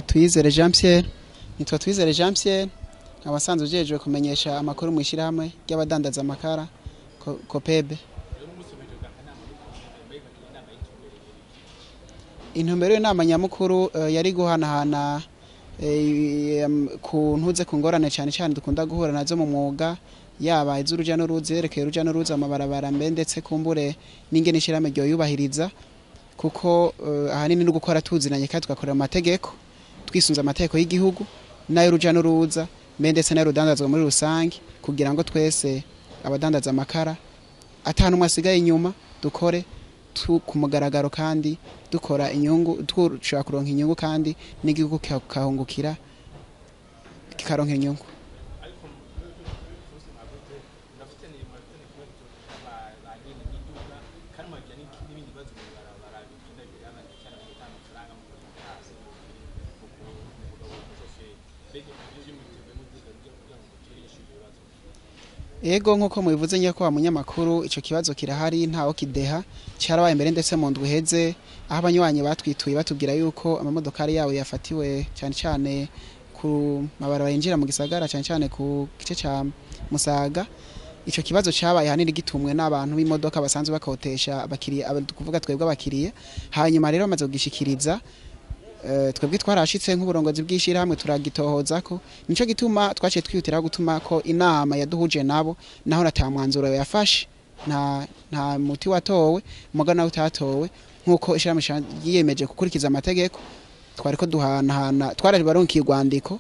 Tuyizere Jean Pierre nitwa Tuyizere Jean Pierre abasanzwe ujejwe kumenyesha amakuru mu ishyirahamwe ry'abadandaza amakara Kopebe. Intumbero y'inama nyamukuru yari guhanahana ku ntuze ku ngorane cyane cyane dukunda guhura nazo mu mwuga yaba iz'uruja n'uruza yerekeye uruja n'uruza amabarabara mbe ndetse kumbure n'ingene ishyirahamwe ryo yubahiriza kuko ahanini no gukora tuzinanye kandi tugakorera amategeko twisunza amategeko y'igihugu nayo uruja n'uruza mbe ndetse nayo rudandazwa muri rusange kugira ngo twese abadandaza amakara atanu mwasigaye inyuma dukore ku mugaragaro kandi dukora inyungu dushaka kuronka inyungu kandi n'igihugu kahungukira kikaronka inyungu. Ego nkuko mubivuze nyako wa munyamakuru ico kibazo kirahari ntawo kideha cyarabaye mbere ndetse mu ndwi heze aho abanywanyi batwituye batubwira yuko amamodokari yawo yafatiwe cyane cyane ku mabarabara yinjira mu gisagara cyane cyane ku gice ca Musaga. Ico kibazo cyabaye hanini gitumwe n'abantu b'imodoka basanzwe bakotesha abakiriya kuvuga twebwe abakiriya hanyuma rero bamaze kugishikiriza twebwe twarashitse nk'uburongozi bw'ishirahamwe turagitohoza ko nico gituma twaciye twihutira gutuma ko inama yaduhuje nabo naho natamwanzuro yafashe nta muti watowe mugana utatowe nkuko ishirahamwe yiyemeje gukurikiza amategeko twariko duhanahana twarari baronkiye rwandiko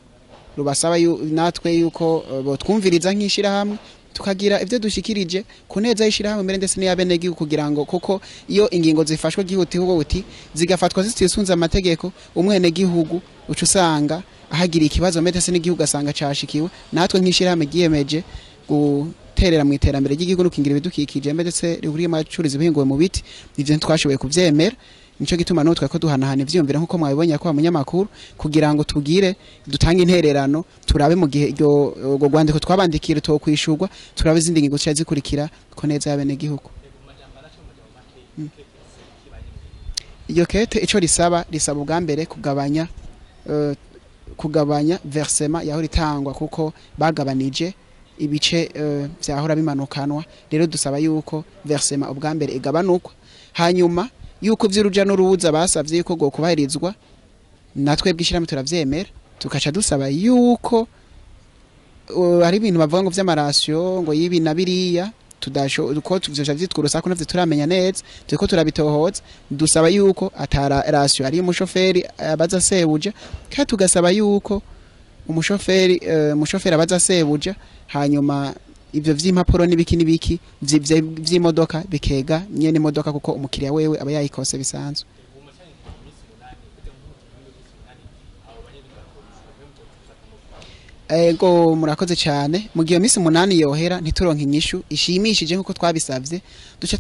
rubasaba natwe yuko botwumviriza nk'ishirahamwe tukagira ivyo dushikirije kuneza y'ishirahamwe mbere ndetse n'yabenegi kugira ngo kuko iyo ingingo zifashwe gihutiho buti zigafatwa zitisunza amategeko umwene gihugu ucu usanga ahagira ikibazo mbere ndetse n'igihugu asanga cashikiwe natwe nk'ishirahamwe giyemeje guterera mu iterambere ry'igihugu no kingira ibidukikije mbere ndetse rihuriye amacurizi bihinguwe mu biti ivyo twashoboye kuvyemera nico gituma no twako duhanahana ivyumvira nkuko mwabibonye ko abanyamakuru kugira ngo tugire dutange intererano turabe mu gihe ryo rwandiko twabandikira to kwishurwa turabe izindi ngingo cyaje zikurikira ko neza yabene gihugu. Iyo kete ico risaba ubwa mbere kugabanya versement yaho ritangwa kuko bagabanije ibice vyahora bimanukanwa rero dusaba yuko versement ubwa mbere igabanukwa hanyuma yuko vy'uruja n'uruza basavye yuko go kubahirizwa natwe bwishiramo turavyemera tukaca dusaba yuko hari ibintu bavuga ngo vy'amarasyo ngo yibi nabiriya tudasho uko tuvyoja vyitwurusa ko navyo turamenya neza turiko turabitohoza dusaba yuko atara rasyo ari umushoferi abaza sebuja kandi tugasaba yuko umushoferi abaza sebuja hanyuma ivyo vy'impapuro n'ibiki vy'imodoka bikega nyene imodoka kuko umukiriya wewe aba yayikose bisanzwe. Ego murakoze cyane mu gihe minsi 8 yohera ntituronka inyishu ishimishije nkuko twabisavye duce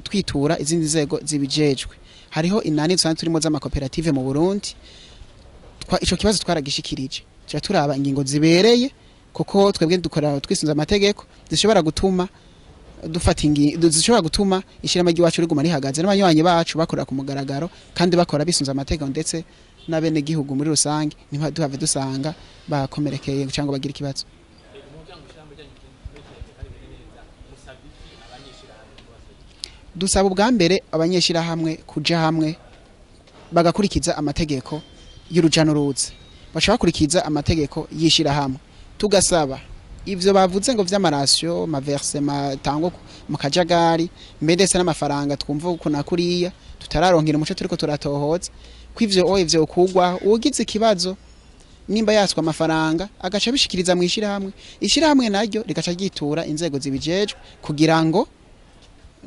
twitura izindi nzego zibijejwe hariho inani dusanzwe turimo z'amakoperative mu Burundi ico kibazo twaragishikirije turaba ingingo zibereye kuko twebwe dukora twisunza amategeko zishobora gutuma zishobora gutuma ishirama ry'iwacu riguma rihagaze n'abanywanyi bacu bakora ku mugaragaro kandi bakora bisunza amategeko ndetse n'abene gihugu muri rusange niba duhave dusanga bakomerekeye cyangwa bagira ikibazo. Dusaba ubwa mbere abanyeshira hamwe kuja hamwe bagakurikiza amategeko y'uruja n'uruza bashaka kurikiza amategeko yishira hamwe tugasaba ivyo bavuze ngo vy'amarasyo versement tango mu kajagari mbendese n'amafaranga twumva uko nakuriya tutararonkera umuco turiko turatohoza kw'ivyo ivyo kugwa ugize ikibazo nimba yaswa amafaranga agaca bishikiriza mu ishirahamwe naryo rikaca ryitura inzego zibijejwe kugira ngo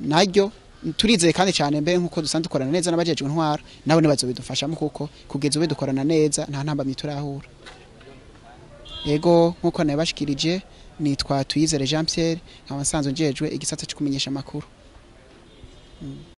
naryo turizeye kandi cyane mbe nkuko dusanzwe dukorana neza n'abajejwe ntwara nabo ne bazobidufashamo kuko kugeza ube dukorana neza nta ntambamye turahura. Ego nkuko nabashikirije nitwa Tuyizere Jean Pierre abasanzwe njejwe igisata cyo kumenyesha amakuru.